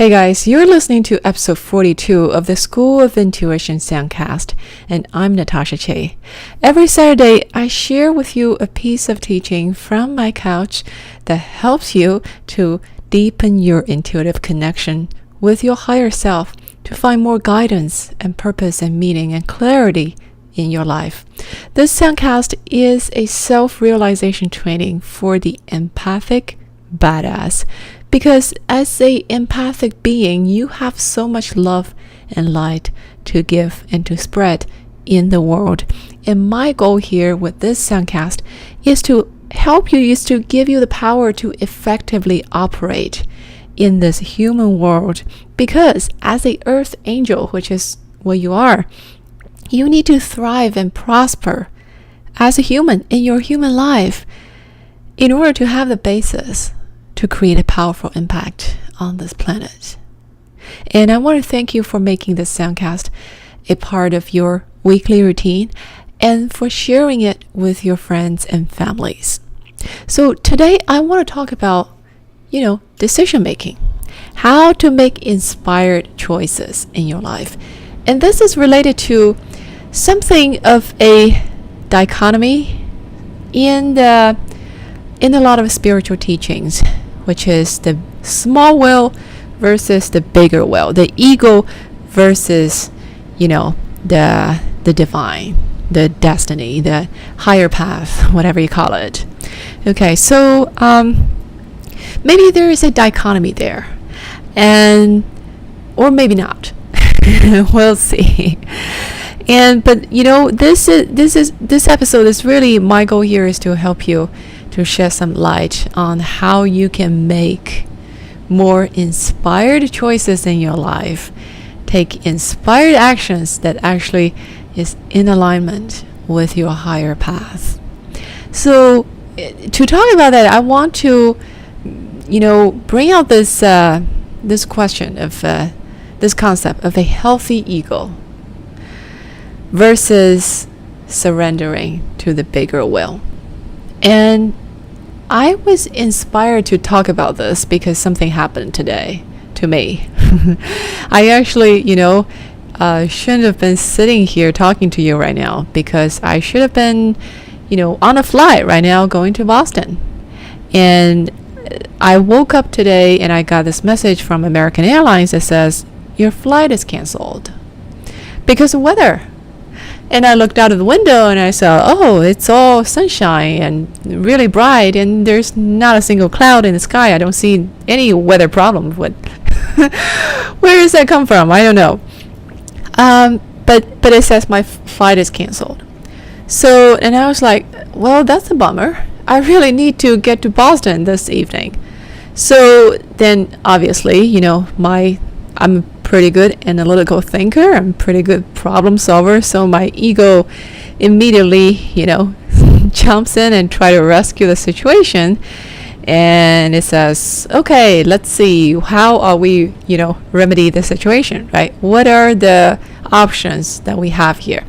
Hey guys, you're listening to episode 42 of the School of Intuition Soundcast, and I'm Natasha Che. Every Saturday, I share with you a piece of teaching from my couch that helps you to deepen your intuitive connection with your higher self to find more guidance and purpose and meaning and clarity in your life. This soundcast is a self-realization training for the empathic badass, because as a empathic being, you have so much love and light to give and to spread in the world. And my goal here with this soundcast is to help you, is to give you the power to effectively operate in this human world. Because as a earth angel, which is what you are, you need to thrive and prosper as a human in your human life in order to have the basis to create a powerful impact on this planet. And I want to thank you for making this soundcast a part of your weekly routine and for sharing it with your friends and families. So today I want to talk about, decision making, how to make inspired choices in your life. And this is related to something of a dichotomy in a lot of spiritual teachings, which is the small will versus the bigger will, the ego versus, the divine, the destiny, the higher path, whatever you call it. Okay, so maybe there is a dichotomy there, or maybe not. We'll see. But this episode is really, my goal here is to help you to shed some light on how you can make more inspired choices in your life, take inspired actions that actually is in alignment with your higher path. So to talk about that, I want to bring out this question of this concept of a healthy ego versus surrendering to the bigger will. And I was inspired to talk about this because something happened today to me. I actually, shouldn't have been sitting here talking to you right now, because I should have been, on a flight right now going to Boston. And I woke up today and I got this message from American Airlines that says, your flight is canceled because of weather. And I looked out of the window and I saw, it's all sunshine and really bright, and there's not a single cloud in the sky. I don't see any weather problem with where does that come from? I don't know. But it says my flight is canceled. So, and I was like, well, that's a bummer. I really need to get to Boston this evening. So then obviously, I'm pretty good analytical thinker. I'm pretty good problem solver. So my ego immediately, jumps in and try to rescue the situation. And it says, okay, let's see, how are we, remedy the situation, right? What are the options that we have here?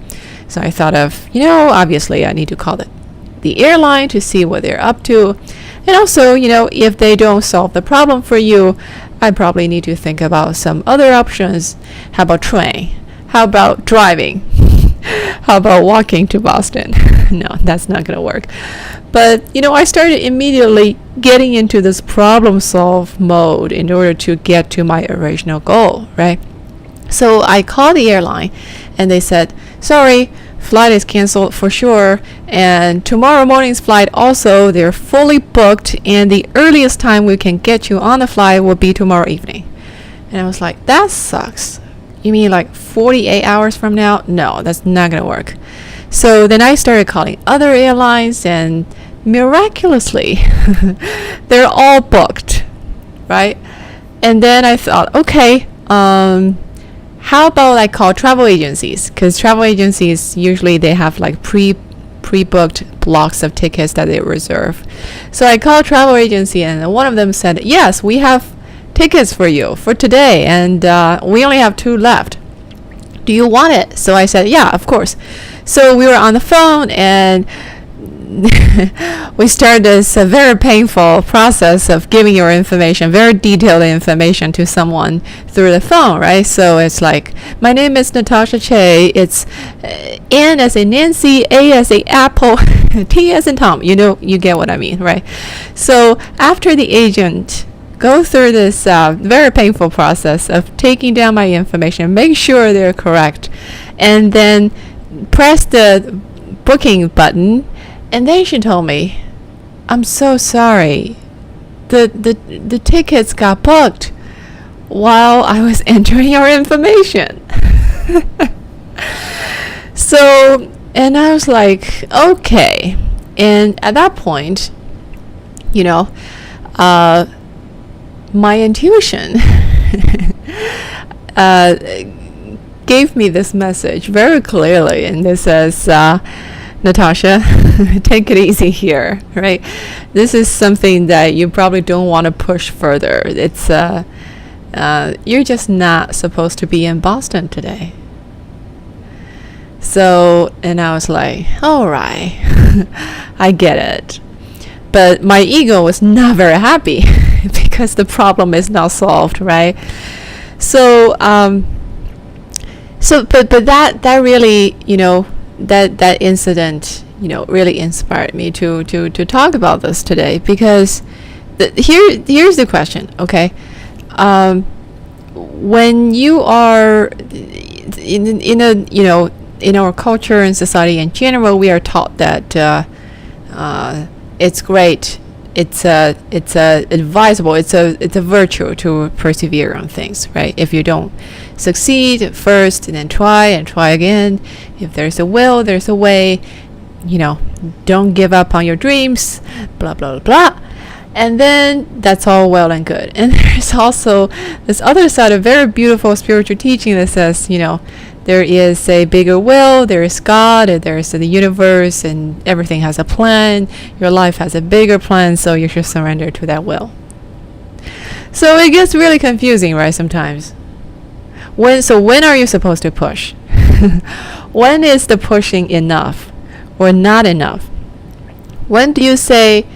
So I thought of, obviously I need to call the airline to see what they're up to. And also, if they don't solve the problem for you, I probably need to think about some other options. How about train? How about driving? How about walking to Boston? No, that's not going to work. But, I started immediately getting into this problem solve mode in order to get to my original goal, right? So I called the airline and they said, sorry, flight is canceled for sure, and tomorrow morning's flight also, they're fully booked, and the earliest time we can get you on the flight will be tomorrow evening. And I was like, that sucks. You mean like 48 hours from now? No, that's not gonna work. So then I started calling other airlines, and miraculously they're all booked, right? And then I thought, okay, how about I call travel agencies? Because travel agencies, usually they have like pre-booked blocks of tickets that they reserve. So I called travel agency, and one of them said, yes, we have tickets for you for today, and we only have 2 left. Do you want it? So I said, yeah, of course. So we were on the phone, and we start this very painful process of giving your information, very detailed information to someone through the phone, right? So it's like, my name is Natasha Che. It's N as in Nancy, A as in Apple, T as in Tom. You know, you get what I mean, right? So after the agent go through this very painful process of taking down my information, make sure they're correct, and then press the booking button, and then she told me, I'm so sorry, the tickets got booked while I was entering your information. So, and I was like, okay. And at that point, you know, my intuition gave me this message very clearly, and this says, Natasha, take it easy here, right? This is something that you probably don't want to push further. It's you're just not supposed to be in Boston today. So, and I was like, all right, I get it. But my ego was not very happy because the problem is not solved, right? So, but that really, you know, that incident, you know, really inspired me to talk about this today, because here's the question, okay? When you are in a, you know, in our culture and society in general, we are taught that it's great, it's advisable, it's a virtue to persevere on things, right? If you don't succeed first, and then try again. If there's a will, there's a way. You know, don't give up on your dreams, blah blah blah. And then that's all well and good. And there's also this other side of very beautiful spiritual teaching that says, you know, there is a bigger will, there is God, there's the universe, and everything has a plan. Your life has a bigger plan, so you should surrender to that will. So it gets really confusing, right, sometimes. When are you supposed to push? When is the pushing enough or not enough? When do you say,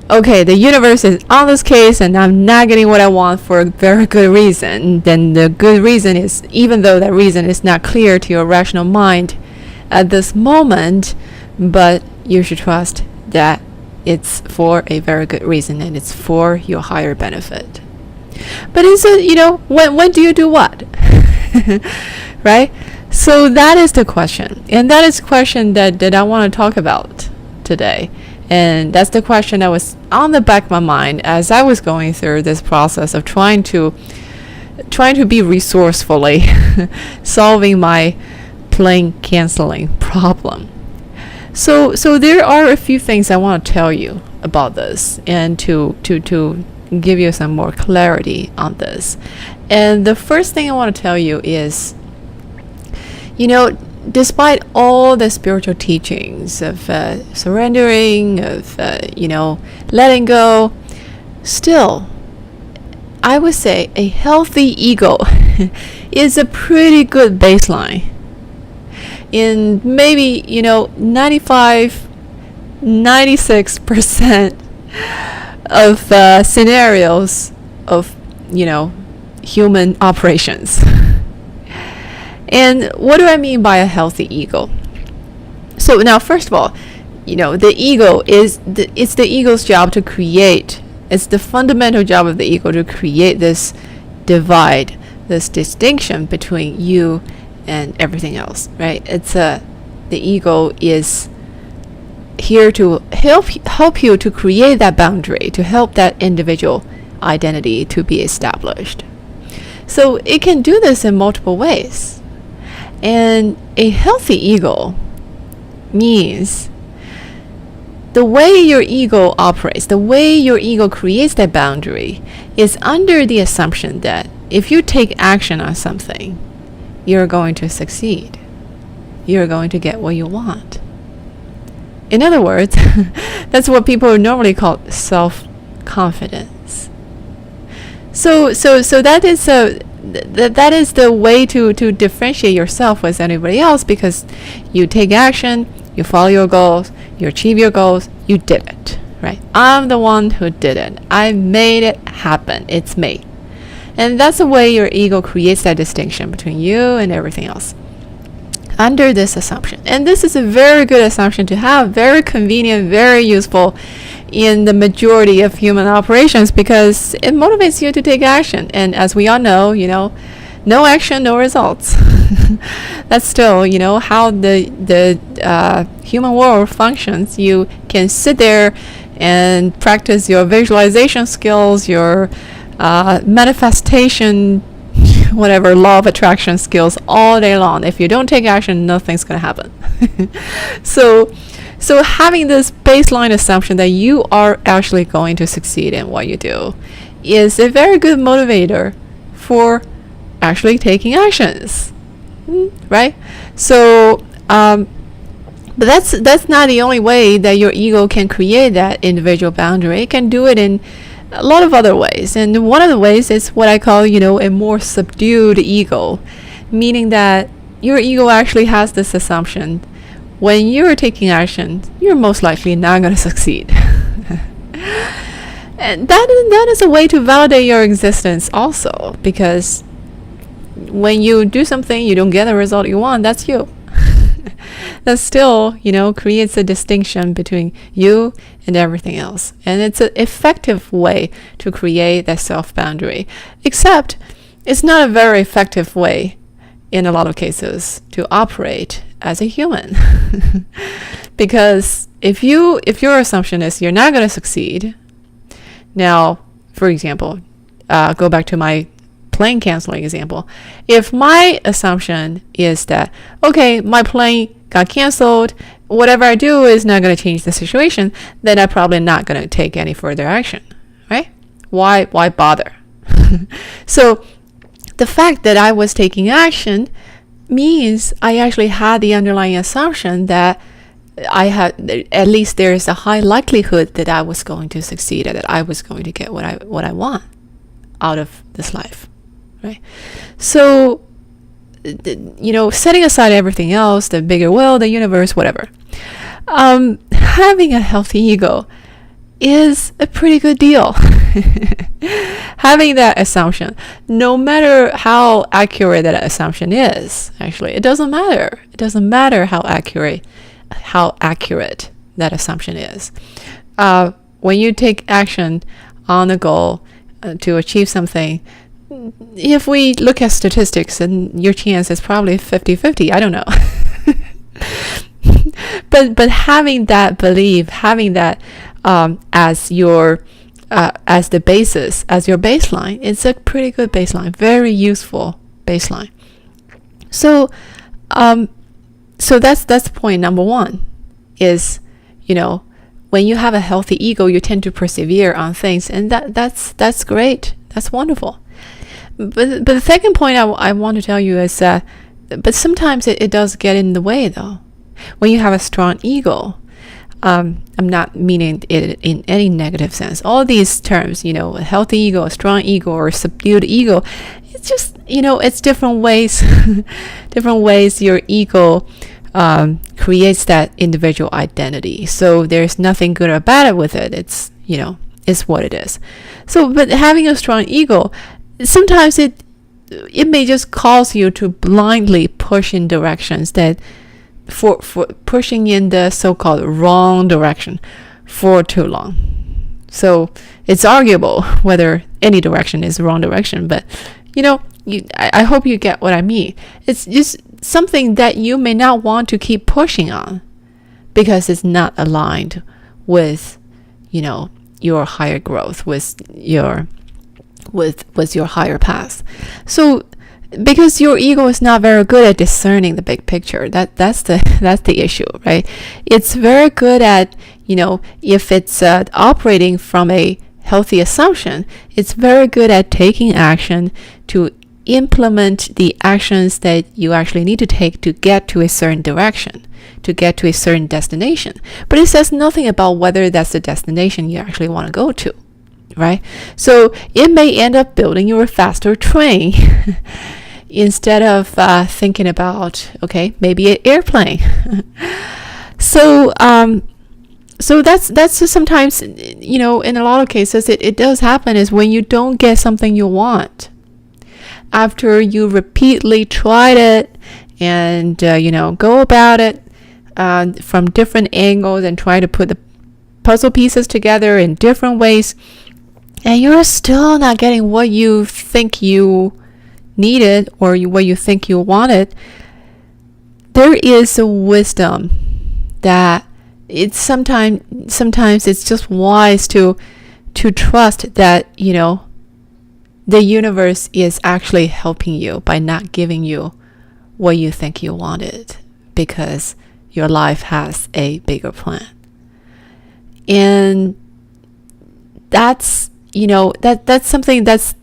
okay, the universe is on this case and I'm not getting what I want for a very good reason? Then the good reason is, even though that reason is not clear to your rational mind at this moment, but you should trust that it's for a very good reason and it's for your higher benefit. But it's you know, when do you do what? Right? So that is the question, and that is the question that I want to talk about today. And that's the question that was on the back of my mind as I was going through this process of trying to be resourcefully solving my plane canceling problem. So there are a few things I want to tell you about this, and to give you some more clarity on this. And the first thing I want to tell you is, you know, despite all the spiritual teachings of surrendering, of you know, letting go, still, I would say a healthy ego is a pretty good baseline. In maybe, you know, 96% of scenarios of, you know, human operations. And what do I mean by a healthy ego? So now, first of all, you know, the ego is it's the ego's job to create. It's the fundamental job of the ego to create this divide, this distinction between you and everything else, right? It's the ego is here to help you to create that boundary, to help that individual identity to be established. So it can do this in multiple ways. And a healthy ego means the way your ego operates, the way your ego creates that boundary, is under the assumption that if you take action on something, you're going to succeed. You're going to get what you want. In other words, that's what people normally call self-confidence. So that is the way to differentiate yourself with anybody else, because you take action, you follow your goals, you achieve your goals, you did it, right? I'm the one who did it. I made it happen. It's me. And that's the way your ego creates that distinction between you and everything else. Under this assumption. And this is a very good assumption to have, very convenient, very useful in the majority of human operations, because it motivates you to take action. And as we all know, no action, no results. That's still, how the human world functions. You can sit there and practice your visualization skills, your manifestation, whatever, law of attraction skills all day long. If you don't take action, nothing's going to happen. So having this baseline assumption that you are actually going to succeed in what you do is a very good motivator for actually taking actions, right? So, but that's not the only way that your ego can create that individual boundary. It can do it in a lot of other ways, and one of the ways is what I call, a more subdued ego, meaning that your ego actually has this assumption: when you're taking action, you're most likely not going to succeed. And that is a way to validate your existence also, because when you do something, you don't get the result you want, that's you. That still, creates a distinction between you and everything else. And it's an effective way to create that self-boundary. Except, it's not a very effective way, in a lot of cases, to operate as a human. Because if your assumption is you're not going to succeed, now, for example, go back to my plane canceling example. If my assumption is that, okay, my plane got canceled, whatever I do is not going to change the situation, then I'm probably not going to take any further action, right? Why bother? So the fact that I was taking action means I actually had the underlying assumption that at least there is a high likelihood that I was going to succeed, and that I was going to get what I want out of this life, right? So, setting aside everything else, the bigger will, the universe, whatever, having a healthy ego is a pretty good deal. Having that assumption, no matter how accurate that assumption is, actually, it doesn't matter. It doesn't matter how accurate that assumption is. When you take action on a goal to achieve something, if we look at statistics, and your chance is probably 50-50, I don't know. but having that belief, having that as your as the basis, as your baseline, it's a pretty good baseline, very useful baseline. So that's point number one, is when you have a healthy ego, you tend to persevere on things, and that's great, that's wonderful. But the second point I want to tell you is that, but sometimes it does get in the way, though. When you have a strong ego, I'm not meaning it in any negative sense. All these terms, a healthy ego, a strong ego, or a subdued ego, it's just, it's different ways, different ways your ego creates that individual identity. So there's nothing good or bad with it. It's, it's what it is. So, but having a strong ego, sometimes it may just cause you to blindly push in directions that for pushing in the so-called wrong direction for too long. So it's arguable whether any direction is the wrong direction, but I hope you get what I mean. It's just something that you may not want to keep pushing on because it's not aligned with your higher growth, with your higher path. So because your ego is not very good at discerning the big picture, that's the issue, right? It's very good at, if it's operating from a healthy assumption, it's very good at taking action to implement the actions that you actually need to take to get to a certain direction, to get to a certain destination. But it says nothing about whether that's the destination you actually want to go to, right? So it may end up building you a faster train instead of thinking about, okay, maybe an airplane. So that's just sometimes, in a lot of cases, it does happen is when you don't get something you want. After you repeatedly tried it and, go about it from different angles and try to put the puzzle pieces together in different ways, and you're still not getting what you think you needed or what you think you wanted, there is a wisdom that it's sometimes it's just wise to trust that, the universe is actually helping you by not giving you what you think you wanted, because your life has a bigger plan. And that's something that's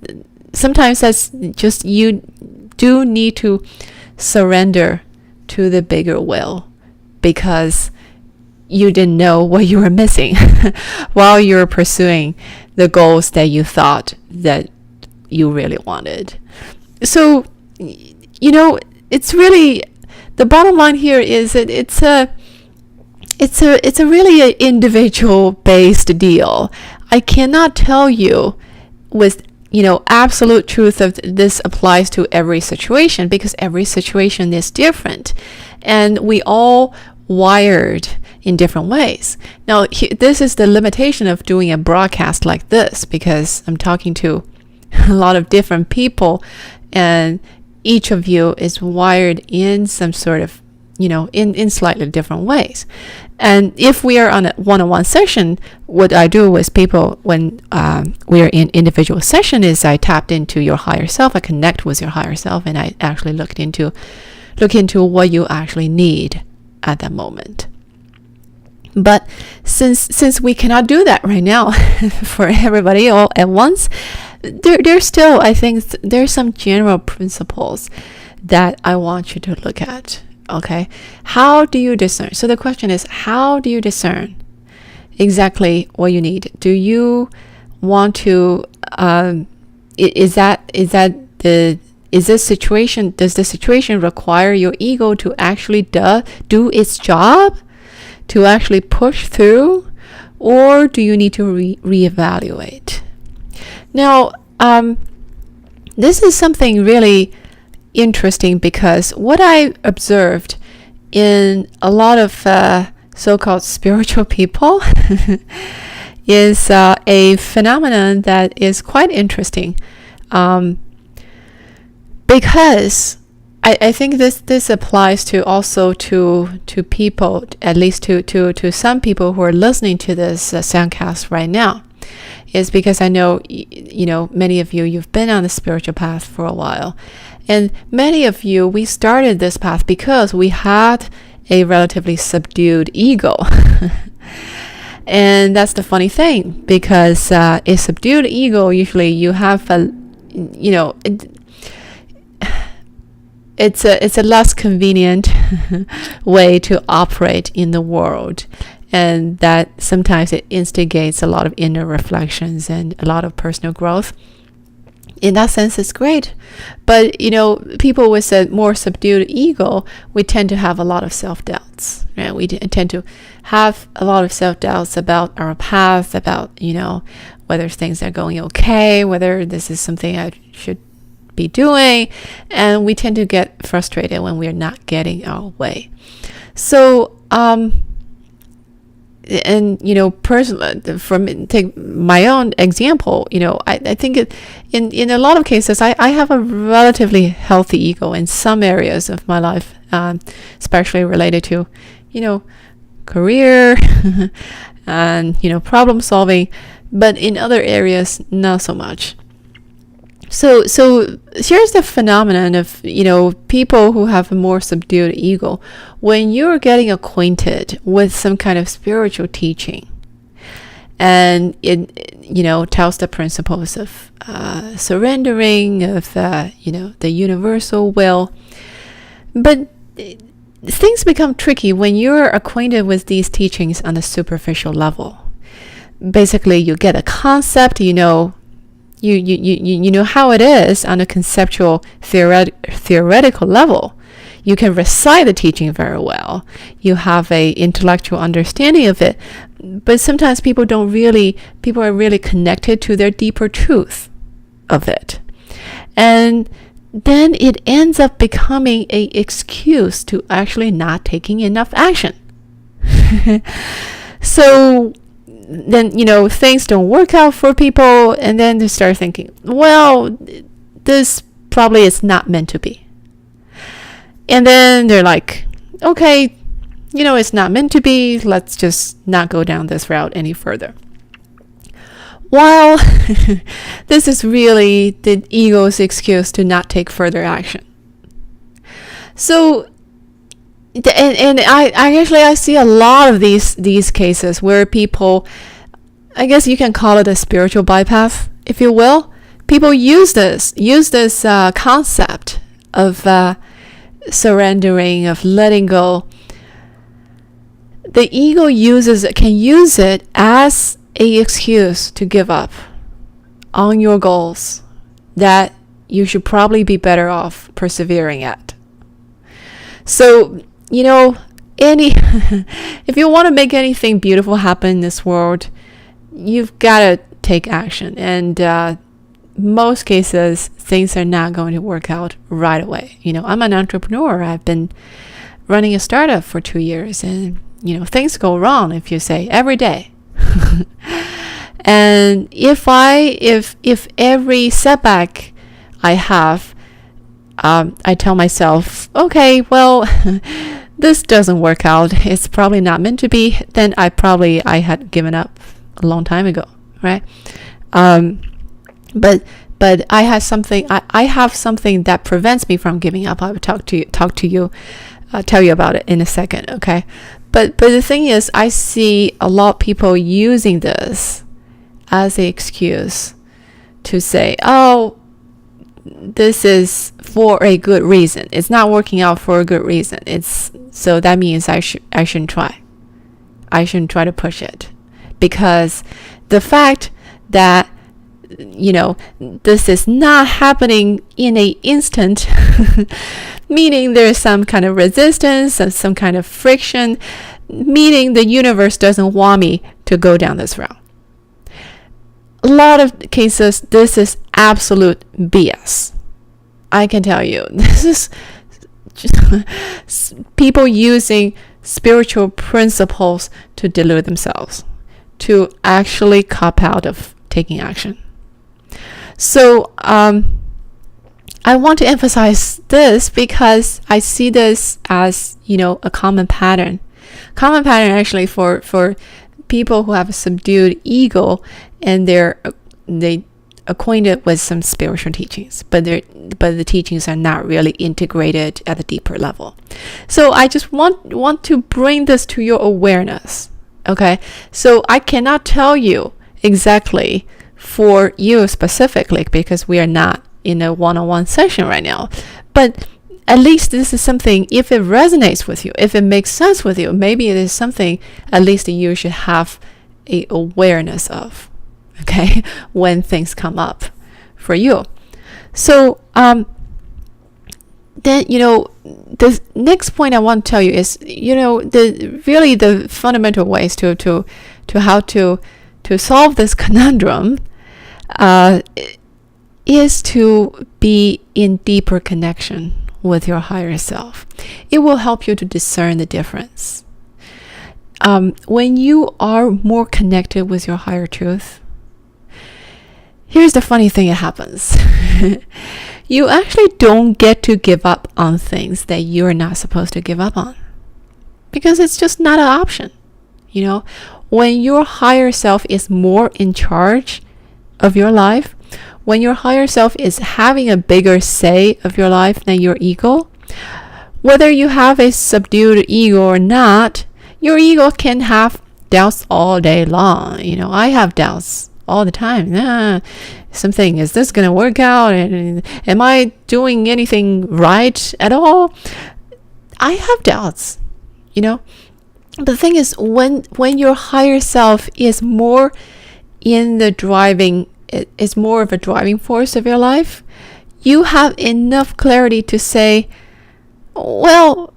sometimes that's just, you do need to surrender to the bigger will, because you didn't know what you were missing while you were pursuing the goals that you thought that you really wanted. So, it's really, the bottom line here is that it's a really individual based deal. I cannot tell you with absolute truth of this applies to every situation, because every situation is different and we all wired in different ways. Now, this is the limitation of doing a broadcast like this, because I'm talking to a lot of different people and each of you is wired in some sort of, in slightly different ways. And if we are on a one-on-one session, what I do with people when we are in individual session is I tapped into your higher self, I connect with your higher self, and I actually look into what you actually need at that moment. But since we cannot do that right now for everybody all at once, there's still, I think, there's some general principles that I want you to look at. Okay, how do you discern? So the question is, how do you discern exactly what you need? Do you want to? Does the situation require your ego to actually do its job, to actually push through, or do you need to reevaluate? Now, this is something really interesting, because what I observed in a lot of so-called spiritual people is a phenomenon that is quite interesting, because I think this applies to also to people, at least to some people who are listening to this soundcast right now, is because I know many of you've been on the spiritual path for a while. And many of you, we started this path because we had a relatively subdued ego. And that's the funny thing, because a subdued ego, usually you have it's a less convenient way to operate in the world. And that sometimes it instigates a lot of inner reflections and a lot of personal growth. In that sense, it's great. But, people with a more subdued ego, we tend to have a lot of self-doubts. Right? We tend to have a lot of self-doubts about our path, about, whether things are going okay, whether this is something I should be doing. And we tend to get frustrated when we're not getting our way. So, and personally, take my own example, I think in a lot of cases I have a relatively healthy ego in some areas of my life, especially related to career and problem solving, but in other areas not so much. So here's the phenomenon of people who have a more subdued ego. When you're getting acquainted with some kind of spiritual teaching, and it tells the principles of surrendering, of the universal will, but things become tricky when you're acquainted with these teachings on a superficial level. Basically, you get a concept, you know how it is on a conceptual theoretical level. You can recite the teaching very well. You have a intellectual understanding of it. But sometimes people are really connected to their deeper truth of it. And then it ends up becoming an excuse to actually not taking enough action. So then, things don't work out for people, and then they start thinking, well, this probably is not meant to be. And then they're like, okay, it's not meant to be. Let's just not go down this route any further. While this is really the ego's excuse to not take further action. So, and I see a lot of these cases where people, I guess you can call it a spiritual bypass, if you will. People use this concept of surrendering, of letting go. The ego can use it as an excuse to give up on your goals that you should probably be better off persevering at. So, if you want to make anything beautiful happen in this world, you've got to take action. And most cases, things are not going to work out right away. I'm an entrepreneur. I've been running a startup for 2 years, and things go wrong, if you say, every day. And if every setback I have, I tell myself, okay, well, this doesn't work out, it's probably not meant to be, then I had given up a long time ago, right? But I have something that prevents me from giving up. I will tell you about it in a second, okay? But the thing is, I see a lot of people using this as an excuse to say, oh, this is for a good reason. It's not working out for a good reason. So that means I shouldn't try. I shouldn't try to push it, because the fact that this is not happening in an instant, meaning there's some kind of resistance and some kind of friction, meaning the universe doesn't want me to go down this route. A lot of cases, this is absolute BS. I can tell you, this is just people using spiritual principles to delude themselves, to actually cop out of taking action. So I want to emphasize this because I see this as, a common pattern. Common pattern actually for people who have a subdued ego and they acquainted with some spiritual teachings, but the teachings are not really integrated at a deeper level. So I just want to bring this to your awareness. Okay, so I cannot tell you exactly for you specifically, because we are not in a one-on-one session right now, but at least this is something, if it resonates with you, if it makes sense with you, maybe it is something at least that you should have a awareness of, okay, when things come up for you. So then, the next point I want to tell you is, the fundamental ways to how to solve this conundrum is to be in deeper connection with your higher self. It will help you to discern the difference. When you are more connected with your higher truth, here's the funny thing that happens. You actually don't get to give up on things that you're not supposed to give up on, because it's just not an option. When your higher self is more in charge of your life, when your higher self is having a bigger say of your life than your ego, whether you have a subdued ego or not, your ego can have doubts all day long. I have doubts all the time. Is this going to work out? And am I doing anything right at all? I have doubts, But the thing is, when your higher self is more in the driving, is more of a driving force of your life, you have enough clarity to say, well,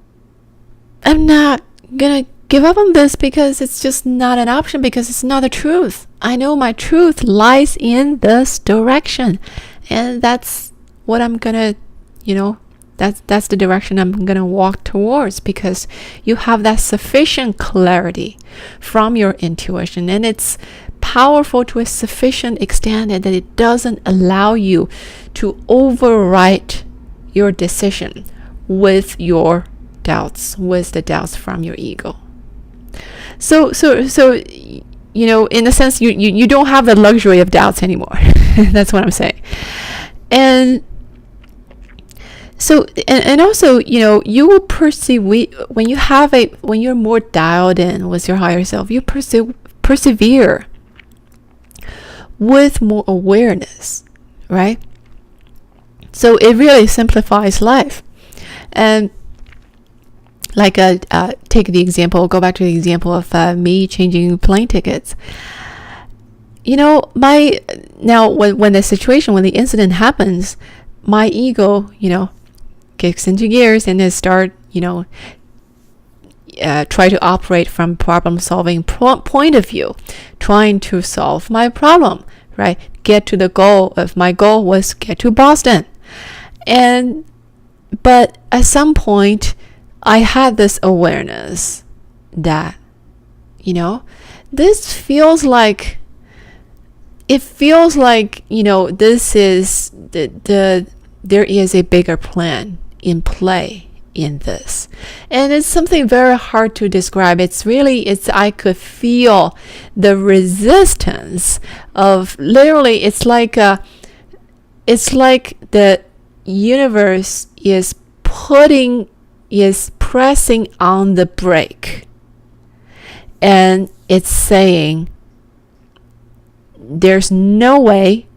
I'm not gonna give up on this because it's just not an option, because it's not the truth. I know my truth lies in this direction, and that's what I'm gonna, that's the direction I'm gonna walk towards, because you have that sufficient clarity from your intuition, and it's powerful to a sufficient extent that it doesn't allow you to overwrite your decision with your doubts, with the doubts from your ego. So in a sense, you don't have the luxury of doubts anymore. That's what I'm saying. And so, and also, you will perceive, when you're more dialed in with your higher self, you persevere with more awareness, right? So it really simplifies life. And like take the example, go back to the example of me changing plane tickets. When the incident happens, my ego, kicks into gears and then start, try to operate from problem solving point of view, trying to solve my problem, right? Get to the goal. If my goal was get to Boston. But at some point, I had this awareness that, this feels like, this is there is a bigger plan in play in this. And it's something very hard to describe. I could feel the resistance of, literally, it's like the universe is pressing on the brake, and it's saying there's no way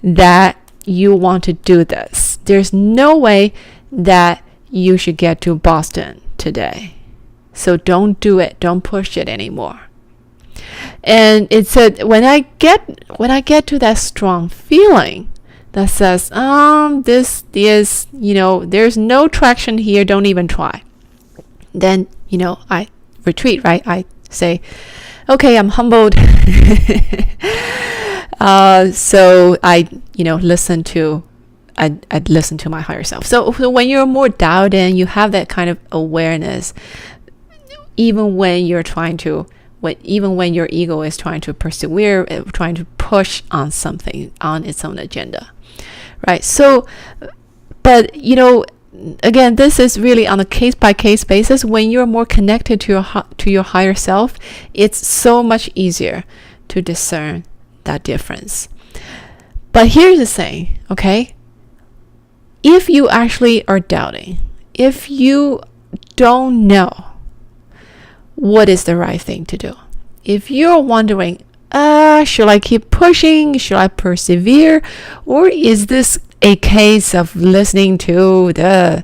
that you want to do this. There's no way that you should get to Boston today. So don't do it. Don't push it anymore. And it said, when I get to that strong feeling that says, this is, there's no traction here, don't even try. Then, I retreat, right? I say, okay, I'm humbled. So I listen to my higher self. So when you're more dialed in, you have that kind of awareness, even when your ego is trying to persevere, trying to push on something, on its own agenda, right? So, but again, this is really on a case-by-case basis. When you're more connected to your higher self, it's so much easier to discern that difference. But here's the thing, okay? If you actually are doubting, if you don't know what is the right thing to do, if you're wondering, should I keep pushing? Should I persevere? Or is this a case of listening to the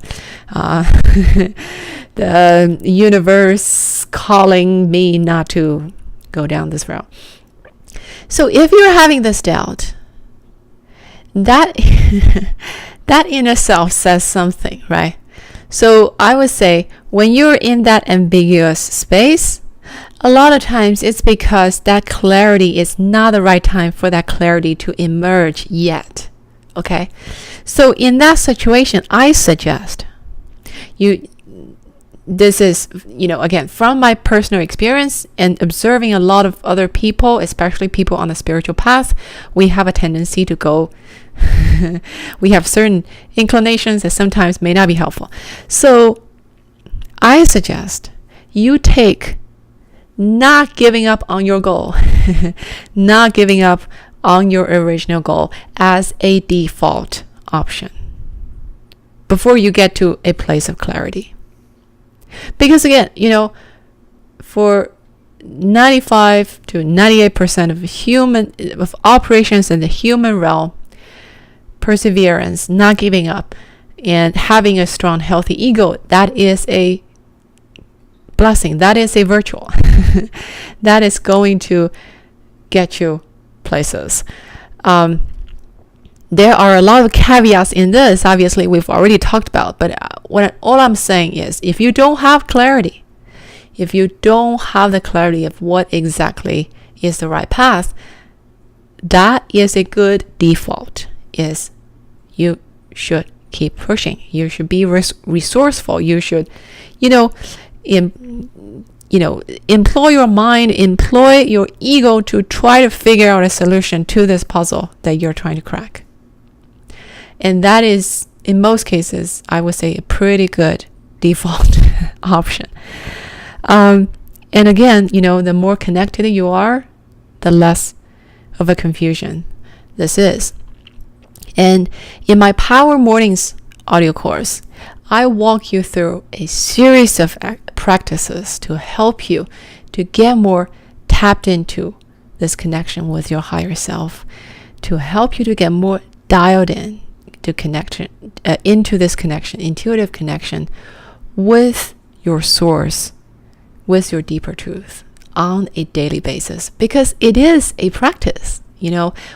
the universe calling me not to go down this route? So if you're having this doubt, that that in itself says something, right? So I would say, when you're in that ambiguous space, a lot of times it's because that clarity is not the right time for that clarity to emerge yet. Okay? So in that situation, I suggest this is, again, from my personal experience and observing a lot of other people, especially people on the spiritual path, we have a tendency to go, we have certain inclinations that sometimes may not be helpful. So I suggest you take not giving up on your goal, not giving up on your original goal as a default option before you get to a place of clarity. Because again, for 95 to 98% of operations in the human realm, perseverance, not giving up, and having a strong, healthy ego, that is a blessing. That is a virtue. That is going to get you places. there are a lot of caveats in this. Obviously, we've already talked about, but all I'm saying is, if you don't have clarity, if you don't have the clarity of what exactly is the right path, that is a good default. Is you should keep pushing. You should be resourceful. You should, employ your mind, employ your ego to try to figure out a solution to this puzzle that you're trying to crack. And that is, in most cases, I would say, a pretty good default option. And again, the more connected you are, the less of a confusion this is. And in my Power Mornings audio course, I walk you through a series of practices to help you to get more tapped into this connection with your higher self, to help you to get more dialed in to into this connection, intuitive connection with your source, with your deeper truth on a daily basis, because it is a practice.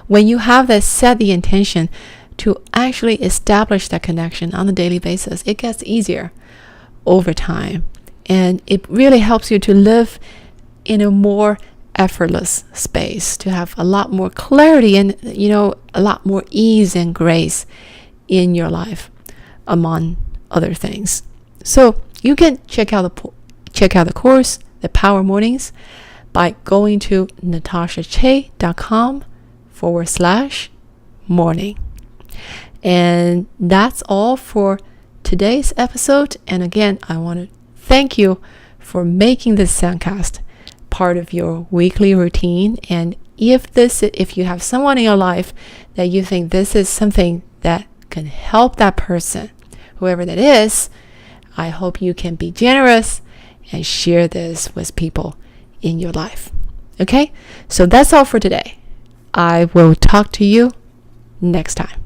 When you have that, set the intention to actually establish that connection on a daily basis, it gets easier over time, and it really helps you to live in a more effortless space, to have a lot more clarity and a lot more ease and grace in your life, among other things. So you can check out the course, the Power Mornings, by going to natashache.com/morning. And that's all for today's episode. And again, I want to thank you for making this Soundcast part of your weekly routine. And if you have someone in your life that you think this is something that can help that person, whoever that is, I hope you can be generous and share this with people in your life. Okay? So that's all for today. I will talk to you next time.